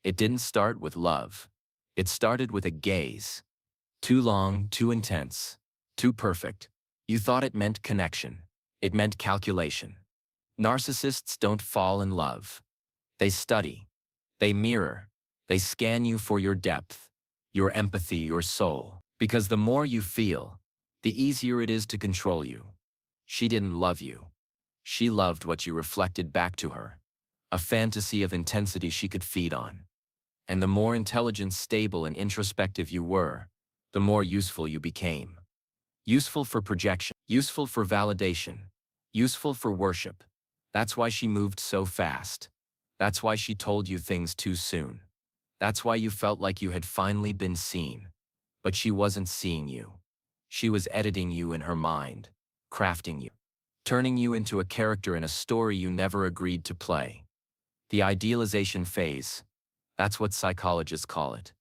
It didn't start with love. It started with a gaze. Too long, too intense, too perfect. You thought it meant connection. It meant calculation. Narcissists don't fall in love. They study. They mirror. They scan you for your depth, your empathy, your soul. Because the more you feel, the easier it is to control you. She didn't love you. She loved what you reflected back to her. A fantasy of intensity she could feed on. And the more intelligent, stable, and introspective you were, the more useful you became. Useful for projection, useful for validation, useful for worship. That's why she moved so fast. That's why she told you things too soon. That's why you felt like you had finally been seen. But she wasn't seeing you. She was editing you in her mind, crafting you, turning you into a character in a story you never agreed to play. The idealization phase, that's what psychologists call it.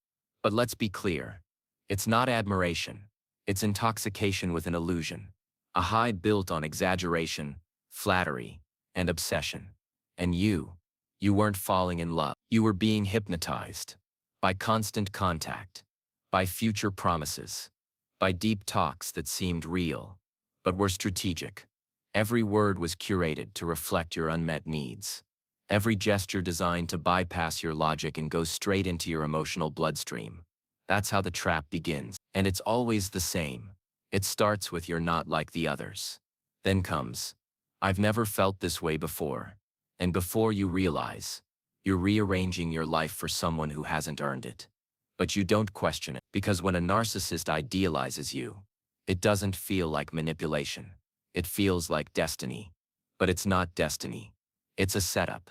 But let's be clear. It's not admiration. It's intoxication with an illusion. A high built on exaggeration, flattery, and obsession. And you weren't falling in love. You were being hypnotized. By constant contact. By future promises. By deep talks that seemed real, but were strategic. Every word was curated to reflect your unmet needs. Every gesture designed to bypass your logic and go straight into your emotional bloodstream. That's how the trap begins. And it's always the same. It starts with "you're not like the others." Then comes, "I've never felt this way before." And before you realize, you're rearranging your life for someone who hasn't earned it. But you don't question it, because when a narcissist idealizes you, it doesn't feel like manipulation. It feels like destiny. But it's not destiny. It's a setup.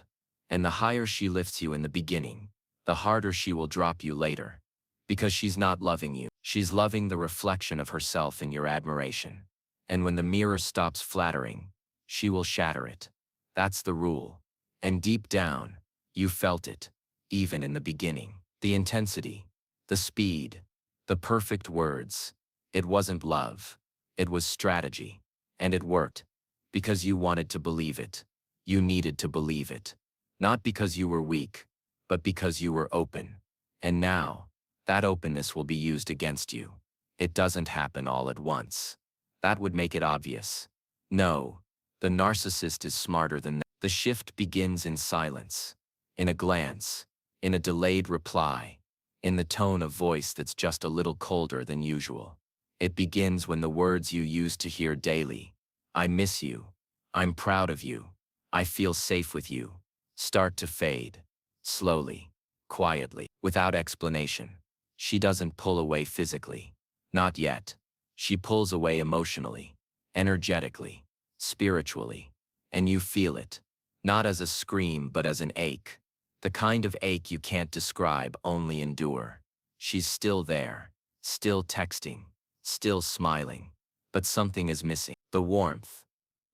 And the higher she lifts you in the beginning, the harder she will drop you later. Because she's not loving you. She's loving the reflection of herself in your admiration. And when the mirror stops flattering, she will shatter it. That's the rule. And deep down, you felt it, even in the beginning. The intensity, the speed, the perfect words. It wasn't love. It was strategy. And it worked. Because you wanted to believe it. You needed to believe it. Not because you were weak, but because you were open. And now, that openness will be used against you. It doesn't happen all at once. That would make it obvious. No, the narcissist is smarter than that. The shift begins in silence, in a glance, in a delayed reply, in the tone of voice that's just a little colder than usual. It begins when the words you used to hear daily, "I miss you," "I'm proud of you," "I feel safe with you," start to fade, slowly, quietly, without explanation. She doesn't pull away physically. Not yet. She pulls away emotionally, energetically, spiritually. And you feel it. Not as a scream, but as an ache. The kind of ache you can't describe, only endure. She's still there. Still texting. Still smiling. But something is missing. The warmth.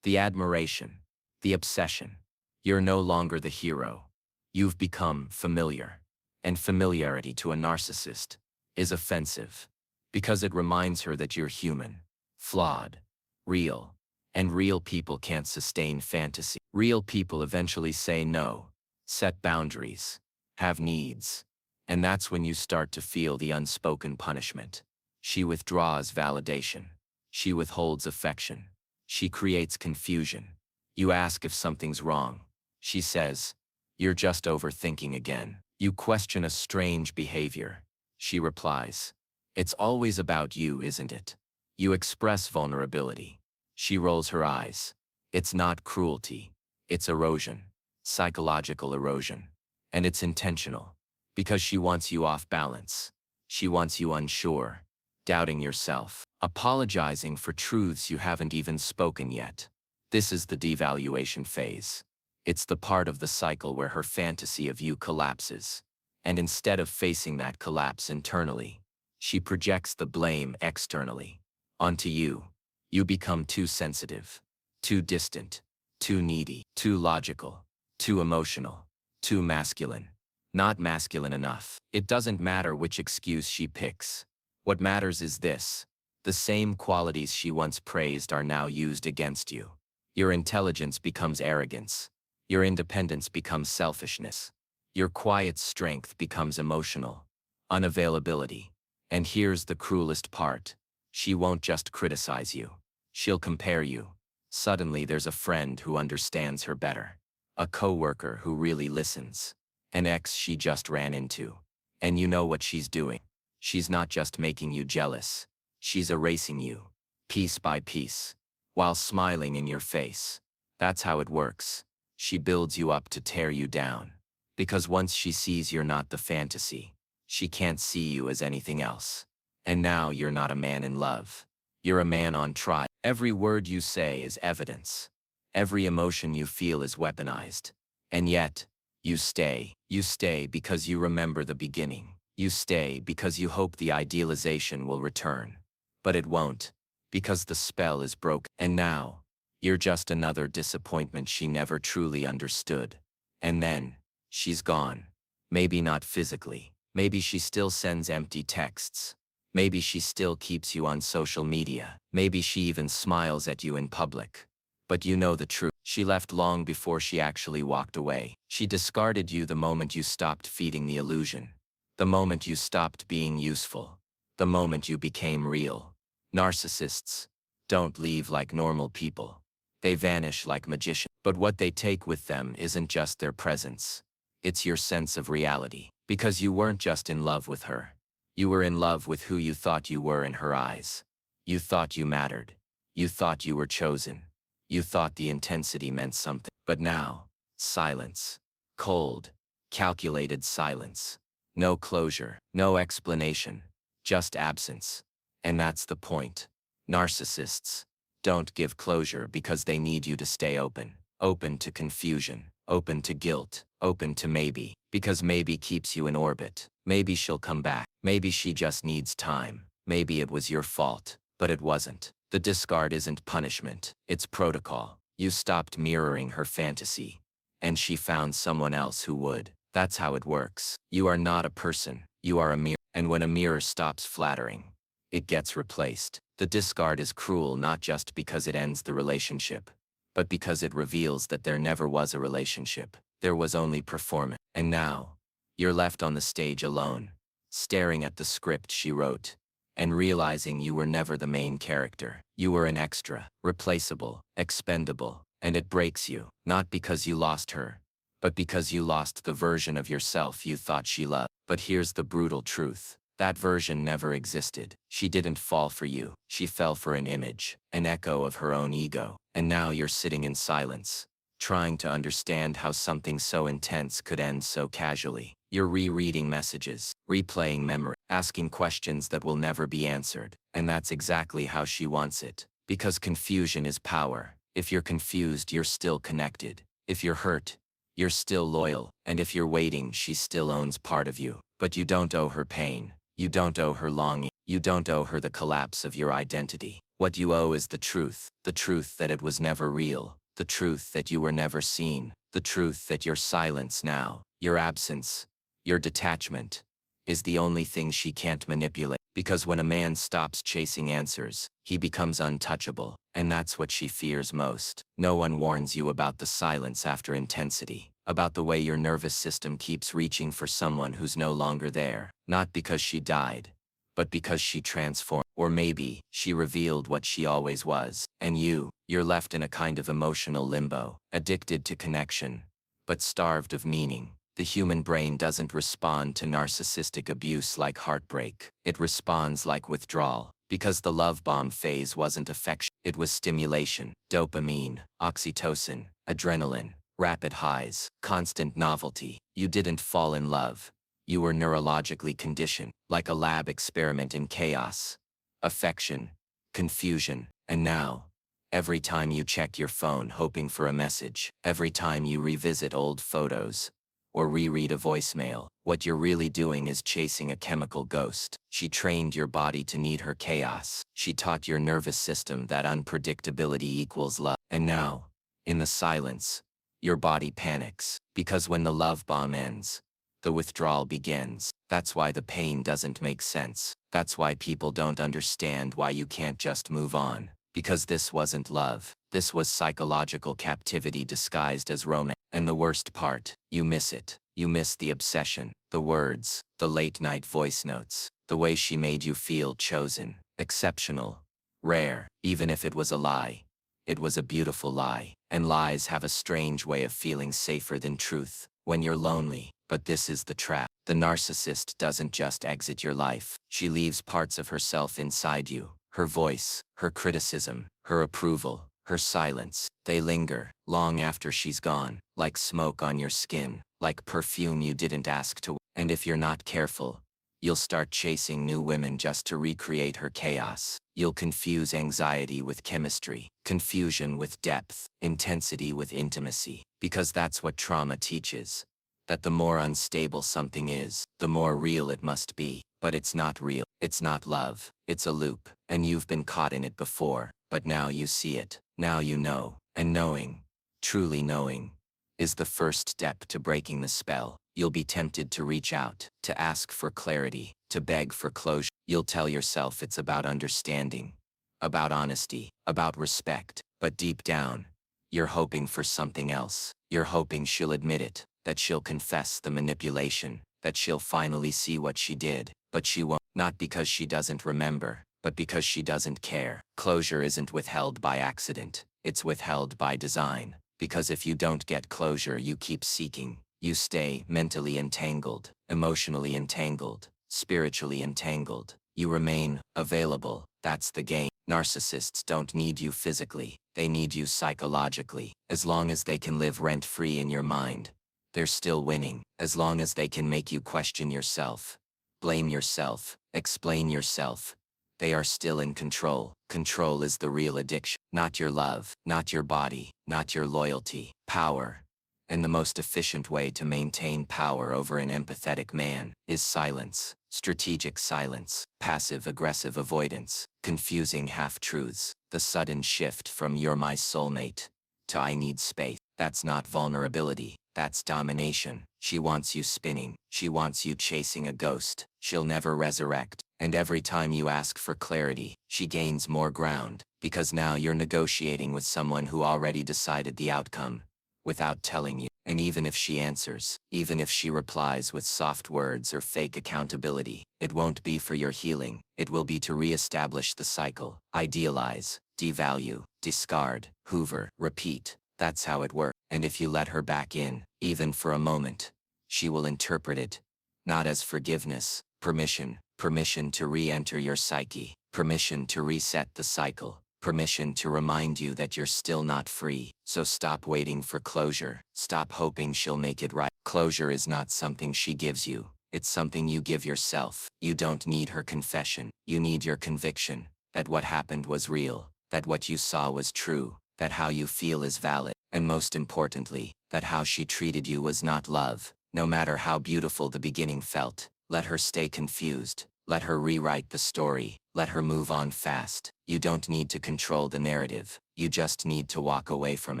The admiration. The obsession. You're no longer the hero. You've become familiar. And familiarity to a narcissist is offensive, because it reminds her that you're human, flawed, real, and real people can't sustain fantasy. Real people eventually say no, set boundaries, have needs, and that's when you start to feel the unspoken punishment. She withdraws validation. She withholds affection. She creates confusion. You ask if something's wrong. She says, "You're just overthinking again." You question a strange behavior. She replies, "It's always about you, isn't it?" You express vulnerability. She rolls her eyes. It's not cruelty. It's erosion. Psychological erosion. And it's intentional. Because she wants you off balance. She wants you unsure, doubting yourself, apologizing for truths you haven't even spoken yet. This is the devaluation phase. It's the part of the cycle where her fantasy of you collapses. And instead of facing that collapse internally, she projects the blame externally. Onto you. You become too sensitive, too distant, too needy, too logical, too emotional, too masculine. Not masculine enough. It doesn't matter which excuse she picks. What matters is this. The same qualities she once praised are now used against you. Your intelligence becomes arrogance. Your independence becomes selfishness. Your quiet strength becomes emotional unavailability. And here's the cruelest part. She won't just criticize you. She'll compare you. Suddenly there's a friend who understands her better. A coworker who really listens. An ex she just ran into. And you know what she's doing. She's not just making you jealous. She's erasing you, piece by piece, while smiling in your face. That's how it works. She builds you up to tear you down. Because once she sees you're not the fantasy, she can't see you as anything else. And now you're not a man in love. You're a man on trial. Every word you say is evidence. Every emotion you feel is weaponized. And yet, you stay. You stay because you remember the beginning. You stay because you hope the idealization will return. But it won't, because the spell is broken. And now, you're just another disappointment she never truly understood. And then, she's gone. Maybe not physically. Maybe she still sends empty texts. Maybe she still keeps you on social media. Maybe she even smiles at you in public. But you know the truth. She left long before she actually walked away. She discarded you the moment you stopped feeding the illusion. The moment you stopped being useful. The moment you became real. Narcissists don't leave like normal people. They vanish like magicians. But what they take with them isn't just their presence. It's your sense of reality. Because you weren't just in love with her. You were in love with who you thought you were in her eyes. You thought you mattered. You thought you were chosen. You thought the intensity meant something. But now, silence. Cold, calculated silence. No closure, no explanation, just absence. And that's the point. Narcissists don't give closure because they need you to stay open. Open to confusion, open to guilt, open to maybe, because maybe keeps you in orbit. Maybe she'll come back. Maybe she just needs time. Maybe it was your fault, but it wasn't. The discard isn't punishment, it's protocol. You stopped mirroring her fantasy, and she found someone else who would. That's how it works. You are not a person, you are a mirror. And when a mirror stops flattering, it gets replaced. The discard is cruel not just because it ends the relationship, but because it reveals that there never was a relationship. There was only performance. And now, you're left on the stage alone, staring at the script she wrote, and realizing you were never the main character. You were an extra, replaceable, expendable, and it breaks you, not because you lost her, but because you lost the version of yourself you thought she loved. But here's the brutal truth. That version never existed. She didn't fall for you. She fell for an image, an echo of her own ego. And now you're sitting in silence, trying to understand how something so intense could end so casually. You're rereading messages, replaying memory, asking questions that will never be answered. And that's exactly how she wants it. Because confusion is power. If you're confused, you're still connected. If you're hurt, you're still loyal. And if you're waiting, she still owns part of you. But you don't owe her pain. You don't owe her longing. You don't owe her the collapse of your identity. What you owe is the truth that it was never real, the truth that you were never seen, the truth that your silence now, your absence, your detachment, is the only thing she can't manipulate. Because when a man stops chasing answers, he becomes untouchable, and that's what she fears most. No one warns you about the silence after intensity, about the way your nervous system keeps reaching for someone who's no longer there, not because she died, but because she transformed. Or maybe, she revealed what she always was. And you're left in a kind of emotional limbo, addicted to connection, but starved of meaning. The human brain doesn't respond to narcissistic abuse like heartbreak. It responds like withdrawal, because the love bomb phase wasn't affection. It was stimulation, dopamine, oxytocin, adrenaline, rapid highs, constant novelty. You didn't fall in love. You were neurologically conditioned, like a lab experiment in chaos. Affection, confusion, and now, every time you check your phone hoping for a message, every time you revisit old photos, or reread a voicemail, what you're really doing is chasing a chemical ghost. She trained your body to need her chaos. She taught your nervous system that unpredictability equals love. And now, in the silence, your body panics, because when the love bomb ends, the withdrawal begins. That's why the pain doesn't make sense. That's why people don't understand why you can't just move on. Because this wasn't love. This was psychological captivity disguised as romance. And the worst part, you miss it. You miss the obsession, the words, the late-night voice notes, the way she made you feel chosen, exceptional, rare. Even if it was a lie, it was a beautiful lie. And lies have a strange way of feeling safer than truth when you're lonely. But this is the trap. The narcissist doesn't just exit your life. She leaves parts of herself inside you. Her voice, her criticism, her approval, her silence. They linger long after she's gone, like smoke on your skin, like perfume you didn't ask to. And if you're not careful, you'll start chasing new women just to recreate her chaos. You'll confuse anxiety with chemistry, confusion with depth, intensity with intimacy, because that's what trauma teaches. That the more unstable something is, the more real it must be. But it's not real. It's not love. It's a loop. And you've been caught in it before, but now you see it. Now you know. And knowing, truly knowing, is the first step to breaking the spell. You'll be tempted to reach out, to ask for clarity, to beg for closure. You'll tell yourself it's about understanding, about honesty, about respect. But deep down, you're hoping for something else. You're hoping she'll admit it, that she'll confess the manipulation, that she'll finally see what she did. But she won't. Not because she doesn't remember, but because she doesn't care. Closure isn't withheld by accident. It's withheld by design. Because if you don't get closure, you keep seeking. You stay mentally entangled, emotionally entangled, spiritually entangled. You remain available. That's the game. Narcissists don't need you physically. They need you psychologically. As long as they can live rent-free in your mind, they're still winning. As long as they can make you question yourself, blame yourself, explain yourself, they are still in control. Control is the real addiction. Not your love, not your body, not your loyalty. Power. And the most efficient way to maintain power over an empathetic man is silence. Strategic silence, passive-aggressive avoidance, confusing half-truths, the sudden shift from "you're my soulmate" to "I need space." That's not vulnerability, that's domination. She wants you spinning. She wants you chasing a ghost. She'll never resurrect. And every time you ask for clarity, she gains more ground, because now you're negotiating with someone who already decided the outcome, without telling you. And even if she answers, even if she replies with soft words or fake accountability, it won't be for your healing. It will be to re-establish the cycle. Idealize, devalue, discard, hoover, repeat. That's how it works. And if you let her back in, even for a moment, she will interpret it, not as forgiveness, permission to re-enter your psyche, permission to reset the cycle, permission to remind you that you're still not free. So stop waiting for closure. Stop hoping she'll make it right. Closure is not something she gives you. It's something you give yourself. You don't need her confession. You need your conviction that what happened was real, that what you saw was true, that how you feel is valid, and most importantly, that how she treated you was not love. No matter how beautiful the beginning felt, let her stay confused. Let her rewrite the story. Let her move on fast. You don't need to control the narrative. You just need to walk away from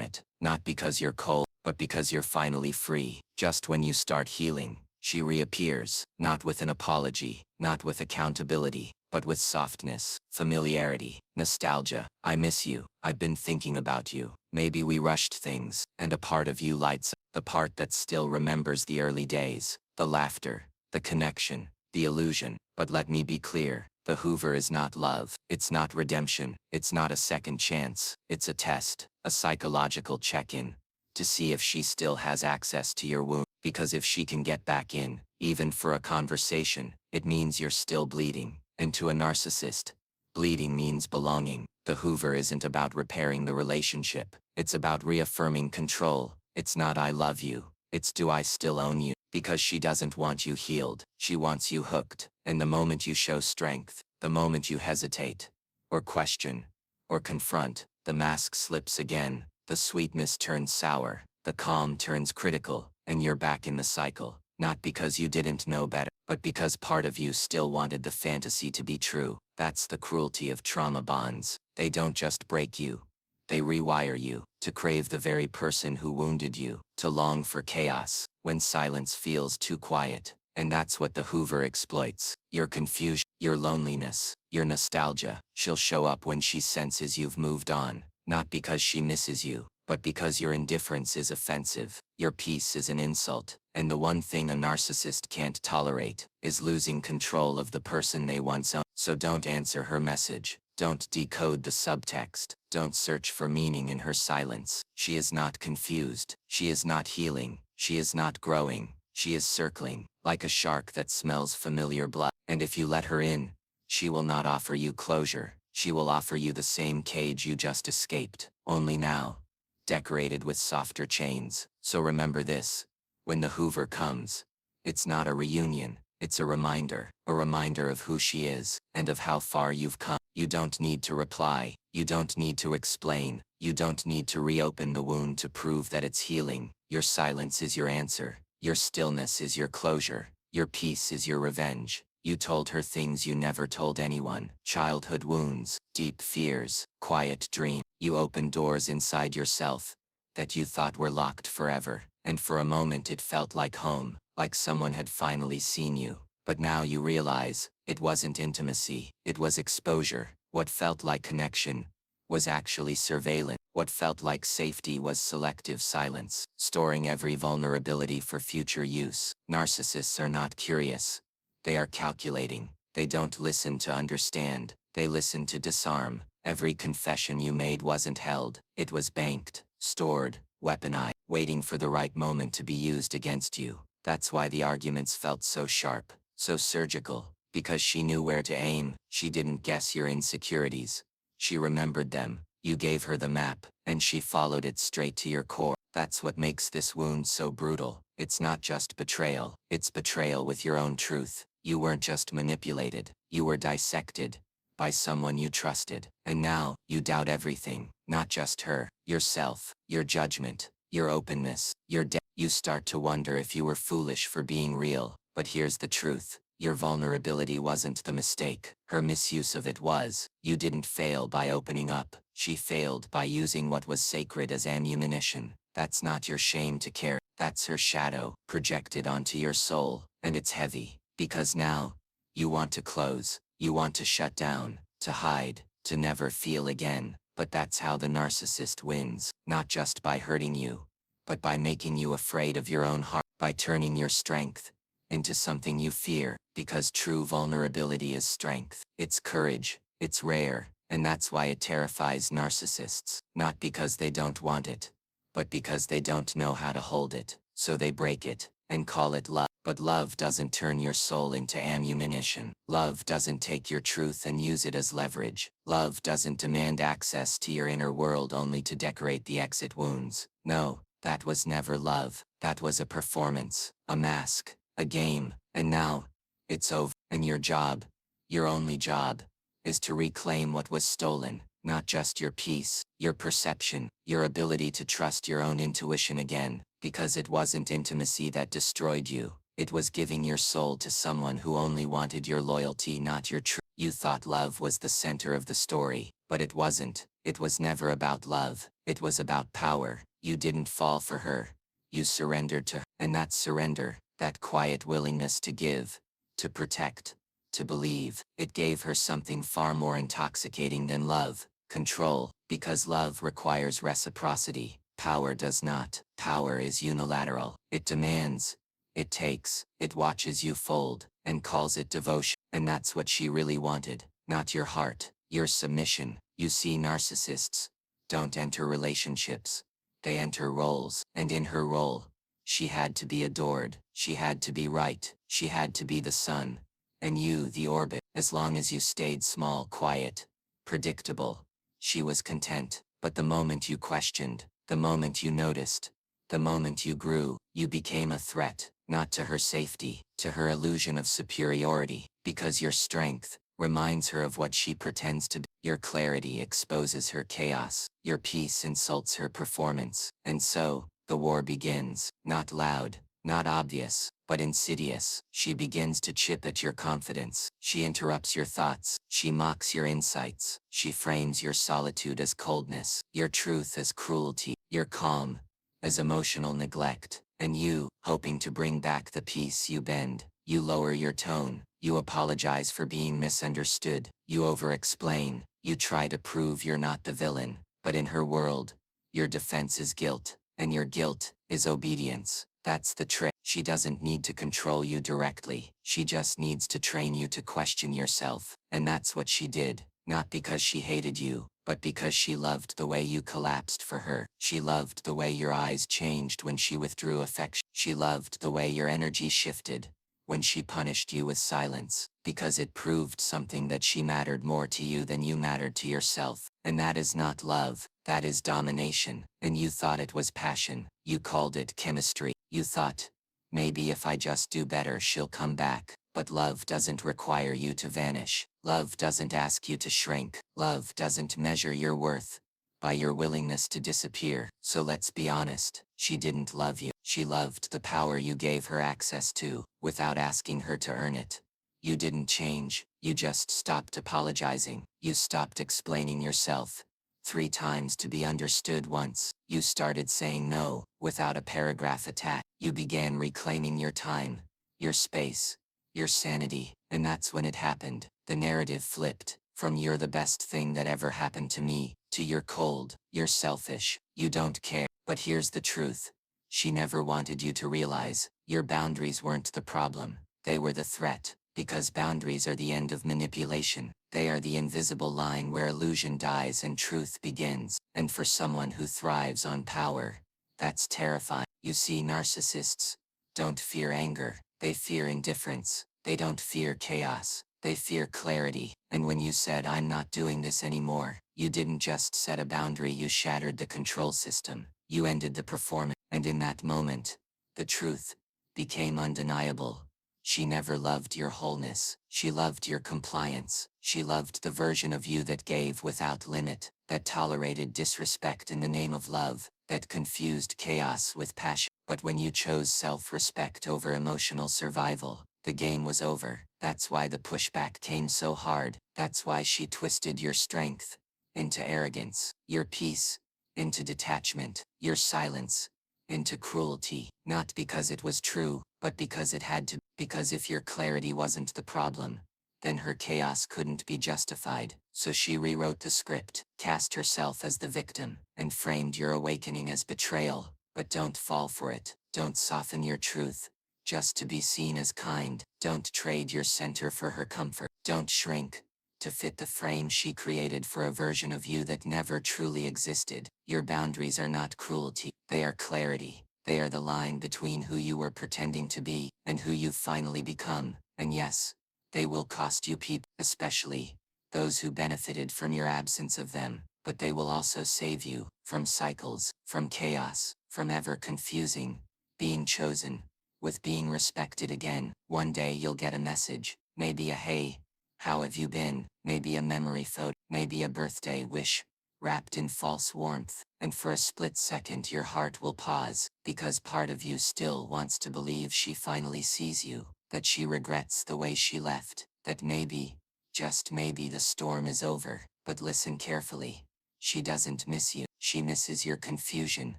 it. Not because you're cold, but because you're finally free. Just when you start healing, she reappears, not with an apology, not with accountability, but with softness, familiarity, nostalgia. "I miss you. I've been thinking about you. Maybe we rushed things." And a part of you lights up, the part that still remembers the early days, the laughter, the connection, the illusion. But let me be clear, the hoover is not love. It's not redemption. It's not a second chance. It's a test, a psychological check-in, to see if she still has access to your wound. Because if she can get back in, even for a conversation, it means you're still bleeding. And to a narcissist, bleeding means belonging. The hoover isn't about repairing the relationship. It's about reaffirming control. It's not "I love you." It's "do I still own you?" Because she doesn't want you healed. She wants you hooked. And the moment you show strength, the moment you hesitate, or question, or confront, the mask slips again. The sweetness turns sour. The calm turns critical. And you're back in the cycle. Not because you didn't know better, but because part of you still wanted the fantasy to be true. That's the cruelty of trauma bonds. They don't just break you. They rewire you, to crave the very person who wounded you, to long for chaos, when silence feels too quiet, And that's what the Hoover exploits. Your confusion, your loneliness, your nostalgia. She'll show up when she senses you've moved on, not because she misses you, but because your indifference is offensive, your peace is an insult, and the one thing a narcissist can't tolerate is losing control of the person they once owned. So don't answer her message. Don't decode the subtext. Don't search for meaning in her silence. She is not confused. She is not healing. She is not growing. She is circling, like a shark that smells familiar blood. And if you let her in, she will not offer you closure. She will offer you the same cage you just escaped, only now, decorated with softer chains. So remember this: when the Hoover comes, it's not a reunion, it's a reminder of who she is, and of how far you've come. You don't need to reply, you don't need to explain, you don't need to reopen the wound to prove that it's healing. Your silence is your answer, your stillness is your closure, your peace is your revenge. You told her things you never told anyone: childhood wounds, deep fears, quiet dreams. You opened doors inside yourself that you thought were locked forever, and for a moment it felt like home, like someone had finally seen you. But now you realize, it wasn't intimacy, it was exposure. What felt like connection was actually surveillance. What felt like safety was selective silence, storing every vulnerability for future use. Narcissists are not curious. They are calculating. They don't listen to understand, they listen to disarm. Every confession you made wasn't held, it was banked, stored, weaponized, waiting for the right moment to be used against you. That's why the arguments felt so sharp, so surgical, because she knew where to aim. She didn't guess your insecurities. She remembered them. You gave her the map, and she followed it straight to your core. That's what makes this wound so brutal. It's not just betrayal, it's betrayal with your own truth. You weren't just manipulated, you were dissected by someone you trusted. And now, you doubt everything, not just her, yourself, your judgment, your openness, your depth. You start to wonder if you were foolish for being real. But here's the truth: your vulnerability wasn't the mistake, her misuse of it was. You didn't fail by opening up, she failed by using what was sacred as ammunition. That's not your shame to carry, that's her shadow, projected onto your soul, and it's heavy, because now, you want to close, you want to shut down, to hide, to never feel again. But that's how the narcissist wins, not just by hurting you, but by making you afraid of your own heart, by turning your strength into something you fear, because true vulnerability is strength. It's courage, it's rare, and that's why it terrifies narcissists, not because they don't want it, but because they don't know how to hold it, so they break it, and call it love. But love doesn't turn your soul into ammunition. Love doesn't take your truth and use it as leverage. Love doesn't demand access to your inner world only to decorate the exit wounds. No, that was never love. That was a performance, a mask, a game. And now, it's over. And your job, your only job, is to reclaim what was stolen. Not just your peace, your perception, your ability to trust your own intuition again. Because it wasn't intimacy that destroyed you. It was giving your soul to someone who only wanted your loyalty, not your truth. You thought love was the center of the story, but it wasn't. It was never about love. It was about power. You didn't fall for her. You surrendered to her. And that surrender, that quiet willingness to give, to protect, to believe, it gave her something far more intoxicating than love: control. Because love requires reciprocity. Power does not. Power is unilateral. It demands, it takes, it watches you fold, and calls it devotion. And that's what she really wanted, not your heart, your submission. You see, narcissists don't enter relationships, they enter roles. And in her role, she had to be adored, she had to be right, she had to be the sun, and you the orbit. As long as you stayed small, quiet, predictable, she was content. But the moment you questioned, the moment you noticed, the moment you grew, you became a threat, not to her safety, to her illusion of superiority. Because your strength reminds her of what she pretends to be. Your clarity exposes her chaos. Your peace insults her performance. And so, the war begins. Not loud, not obvious, but insidious. She begins to chip at your confidence. She interrupts your thoughts. She mocks your insights. She frames your solitude as coldness, your truth as cruelty, your calm as emotional neglect. And you, hoping to bring back the peace, you bend, You lower your tone. You apologize for being misunderstood. You over-explain. You try to prove you're not the villain. But in her world, your defense is guilt, and your guilt is obedience. That's the trick. She doesn't need to control you directly. She just needs to train you to question yourself. And that's what she did. Not because she hated you, but because she loved the way you collapsed for her. She loved the way your eyes changed when she withdrew affection. She loved the way your energy shifted when she punished you with silence, because it proved something, that she mattered more to you than you mattered to yourself. And that is not love, that is domination. And you thought it was passion. You called it chemistry. You thought, maybe if I just do better she'll come back. But love doesn't require you to vanish. Love doesn't ask you to shrink. Love doesn't measure your worth by your willingness to disappear. So let's be honest, she didn't love you. She loved the power you gave her access to, without asking her to earn it. You didn't change, you just stopped apologizing. You stopped explaining yourself 3 times to be understood once. You started saying no, without a paragraph attached. You began reclaiming your time, your space, your sanity, and that's when it happened. The narrative flipped, from "you're the best thing that ever happened to me," to "you're cold, you're selfish, you don't care." But here's the truth. She never wanted you to realize, your boundaries weren't the problem, they were the threat. Because boundaries are the end of manipulation. They are the invisible line where illusion dies and truth begins. And for someone who thrives on power, that's terrifying. You see, narcissists don't fear anger, they fear indifference. They don't fear chaos, they fear clarity. And when you said, "I'm not doing this anymore," you didn't just set a boundary, you shattered the control system. You ended the performance. And in that moment, the truth became undeniable. She never loved your wholeness. She loved your compliance. She loved the version of you that gave without limit, that tolerated disrespect in the name of love, that confused chaos with passion. But when you chose self-respect over emotional survival, the game was over. That's why the pushback came so hard. That's why she twisted your strength into arrogance, your peace into detachment, your silence into cruelty. Not because it was true, but because it had to. Because if your clarity wasn't the problem, then her chaos couldn't be justified. So she rewrote the script, cast herself as the victim, and framed your awakening as betrayal. But don't fall for it. Don't soften your truth just to be seen as kind. Don't trade your center for her comfort. Don't shrink to fit the frame she created for a version of you that never truly existed. Your boundaries are not cruelty, they are clarity. They are the line between who you were pretending to be and who you've finally become. And yes, they will cost you people, especially those who benefited from your absence of them. But they will also save you from cycles, from chaos, from ever confusing being chosen with being respected again. One day you'll get a message, maybe a "Hey, how have you been?" Maybe a memory photo, maybe a birthday wish, wrapped in false warmth. And for a split second your heart will pause, because part of you still wants to believe she finally sees you, that she regrets the way she left, that maybe, just maybe, the storm is over. But listen carefully. She doesn't miss you. She misses your confusion.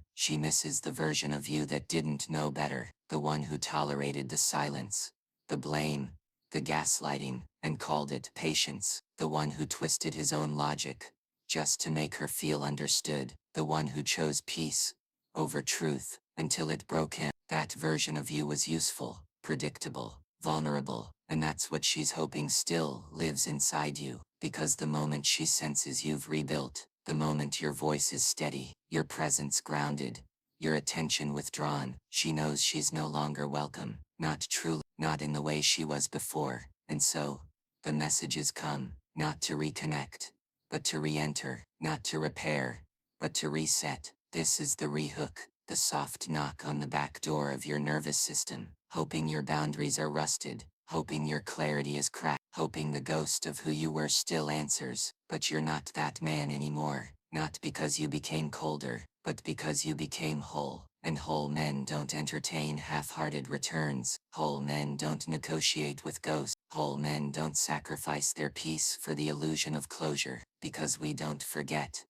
She misses the version of you that didn't know better, the one who tolerated the silence, the blame, the gaslighting, and called it patience, the one who twisted his own logic just to make her feel understood, the one who chose peace over truth until it broke him. That version of you was useful, predictable, vulnerable, and that's what she's hoping still lives inside you. Because the moment she senses you've rebuilt, the moment your voice is steady, your presence grounded, your attention withdrawn, she knows she's no longer welcome, not truly, not in the way she was before. And so, the messages come, not to reconnect, but to re-enter, not to repair, but to reset. This is the re-hook, the soft knock on the back door of your nervous system, hoping your boundaries are rusted, hoping your clarity is cracked, hoping the ghost of who you were still answers. But you're not that man anymore, not because you became colder, but because you became whole. And whole men don't entertain half-hearted returns. Whole men don't negotiate with ghosts. Whole men don't sacrifice their peace for the illusion of closure. Because we don't forget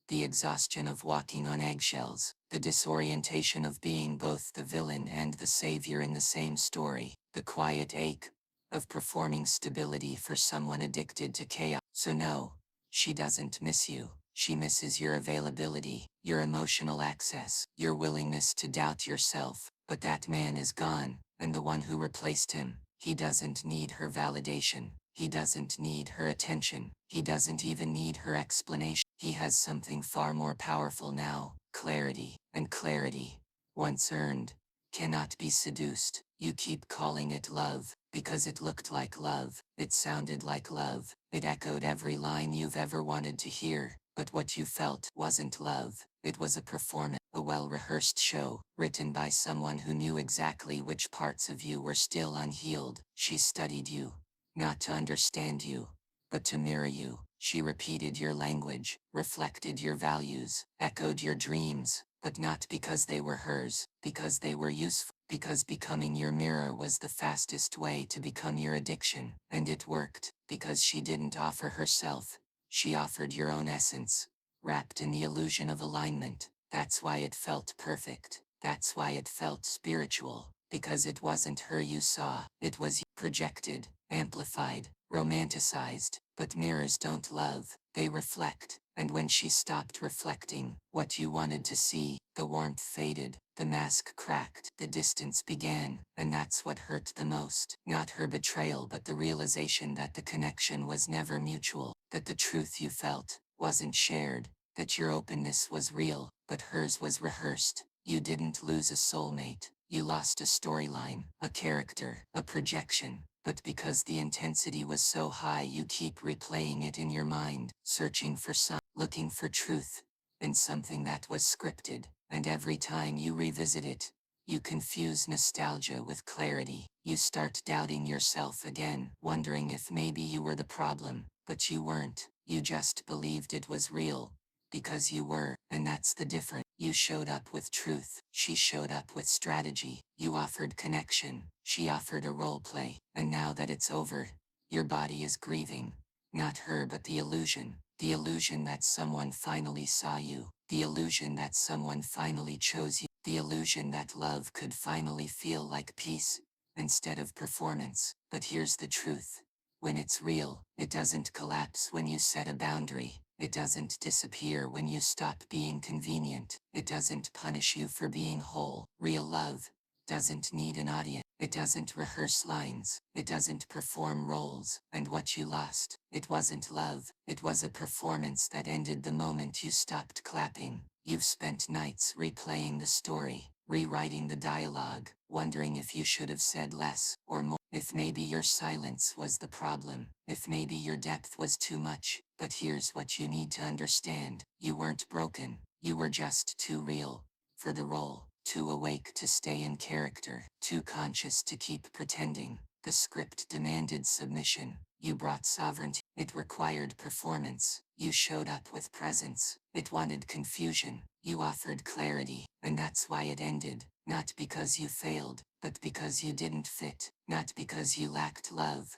the exhaustion of walking on eggshells, The disorientation of being both the villain and the savior in the same story. The quiet ache of performing stability for someone addicted to chaos. So no, she doesn't miss you. She misses your availability, your emotional access, your willingness to doubt yourself. But that man is gone, and the one who replaced him, he doesn't need her validation. He doesn't need her attention. He doesn't even need her explanation. He has something far more powerful now, clarity. And clarity, once earned, cannot be seduced. You keep calling it love, because it looked like love, it sounded like love, it echoed every line you've ever wanted to hear. But what you felt wasn't love, it was a performance, a well-rehearsed show, written by someone who knew exactly which parts of you were still unhealed. She studied you, not to understand you, but to mirror you. She repeated your language, reflected your values, echoed your dreams, but not because they were hers, because they were useful, because becoming your mirror was the fastest way to become your addiction. And it worked, because she didn't offer herself. She offered your own essence, wrapped in the illusion of alignment. That's why it felt perfect. That's why it felt spiritual, because it wasn't her you saw, it was you. Projected, amplified, romanticized. But mirrors don't love, they reflect. And when she stopped reflecting what you wanted to see, the warmth faded, the mask cracked, the distance began. And that's what hurt the most. Not her betrayal, but the realization that the connection was never mutual, that the truth you felt wasn't shared, that your openness was real, but hers was rehearsed. You didn't lose a soulmate, you lost a storyline, a character, a projection. But because the intensity was so high, you keep replaying it in your mind, searching for looking for truth in something that was scripted. And every time you revisit it, you confuse nostalgia with clarity. You start doubting yourself again, wondering if maybe you were the problem. But you weren't. You just believed it was real, because you were. And that's the difference. You showed up with truth. She showed up with strategy. You offered connection. She offered a role play. And now that it's over, your body is grieving. Not her, but the illusion. The illusion that someone finally saw you. The illusion that someone finally chose you. The illusion that love could finally feel like peace, instead of performance. But here's the truth. When it's real, it doesn't collapse when you set a boundary. It doesn't disappear when you stop being convenient. It doesn't punish you for being whole. Real love doesn't need an audience. It doesn't rehearse lines. It doesn't perform roles. And what you lost, it wasn't love. It was a performance that ended the moment you stopped clapping. You've spent nights replaying the story, rewriting the dialogue, wondering if you should have said less or more. If maybe your silence was the problem. If maybe your depth was too much. But here's what you need to understand. You weren't broken. You were just too real for the role. Too awake to stay in character, too conscious to keep pretending. The script demanded submission. You brought sovereignty. It required performance. You showed up with presence. It wanted confusion. You offered clarity. And that's why it ended. Not because you failed, but because you didn't fit. Not because you lacked love,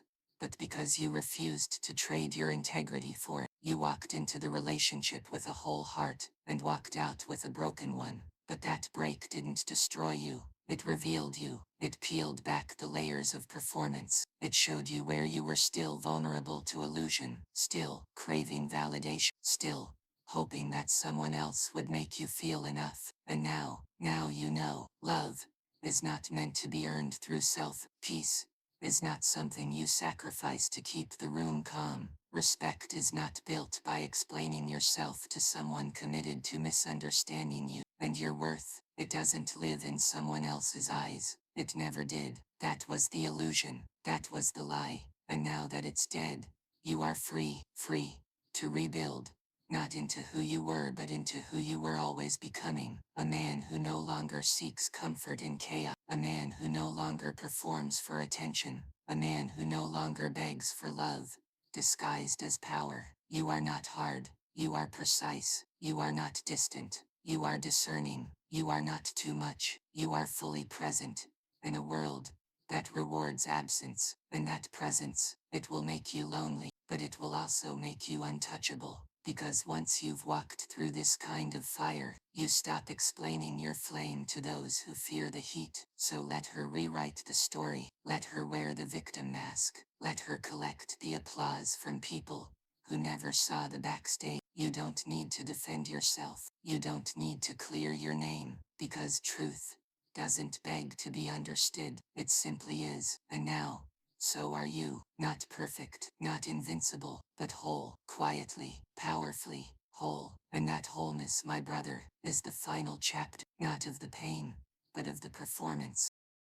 but because you refused to trade your integrity for it. You walked into the relationship with a whole heart, and walked out with a broken one. But that break didn't destroy you. It revealed you. It peeled back the layers of performance. It showed you where you were still vulnerable to illusion, still craving validation, still hoping that someone else would make you feel enough. And now you know, love is not meant to be earned through self-peace. Is not something you sacrifice to keep the room calm. Respect is not built by explaining yourself to someone committed to misunderstanding you. And your worth, it doesn't live in someone else's eyes. It never did. That was the illusion. That was the lie. And now that it's dead, you are free to rebuild. Not into who you were, but into who you were always becoming. A man who no longer seeks comfort in chaos. A man who no longer performs for attention. A man who no longer begs for love, disguised as power. You are not hard. You are precise. You are not distant. You are discerning. You are not too much. You are fully present. In a world that rewards absence, and that presence, it will make you lonely, but it will also make you untouchable. Because once you've walked through this kind of fire, you stop explaining your flame to those who fear the heat. So let her rewrite the story. Let her wear the victim mask. Let her collect the applause from people who never saw the backstage. You don't need to defend yourself. You don't need to clear your name, because truth doesn't beg to be understood. It simply is. And now, so are you, not perfect, not invincible, but whole, quietly, powerfully, whole. And that wholeness, my brother, is the final chapter, not of the pain, but of the performance.